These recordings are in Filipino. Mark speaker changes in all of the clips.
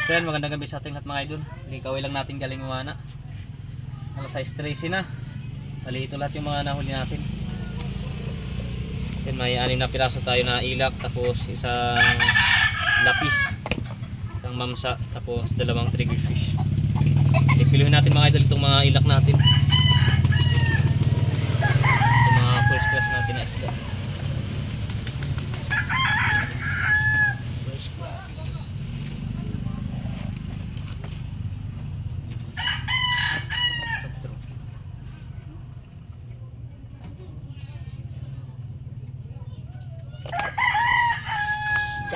Speaker 1: So yan, magandang gabi sa ating lahat mga idol. Likaway lang natin galing umana. Alas 6:13 na. Bali ito lahat yung mga nahuli natin. Yan, may 6 na piraso tayo na ilak, tapos isang lapis, isang mamsa, tapos 2 triggerfish. Ipiluhin natin mga idol itong mga ilak natin. Itong mga first class natin na isda. First class.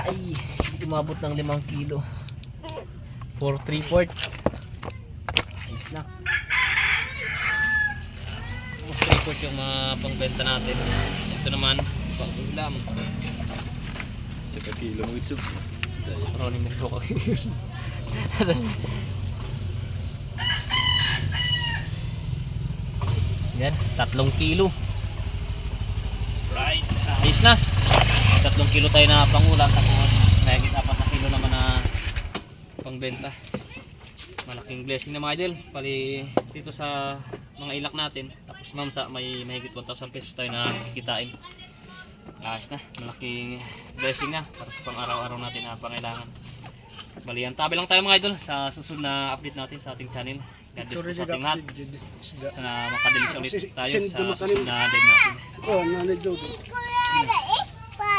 Speaker 1: Ay, umabot ng 5 kilo for 3/4. Ayos na. 3/4 yung mga pangbenta natin. Ito naman pang ulam.
Speaker 2: Sa kilo mo ito.
Speaker 1: Ronin mo ko. Yan, 3 kilo. Right, ayos na. 3 kilo tayo na pangulam, tapos mahigit 4 na kilo naman na pangbenta. Malaking blessing na mga idol. Pali dito sa mga ilak natin, tapos mamsa may mahigit 1,000 pesos tayo na kikitain. Ayos na, malaking blessing na para sa pang araw-araw natin na pangailangan. Bali, ang tabi lang tayo mga idol sa susunod na update natin sa ating channel. God bless po sa ating lahat. Sana makadilis ulit tayo sa susunod na live natin.
Speaker 2: Oh, nanay Jodo.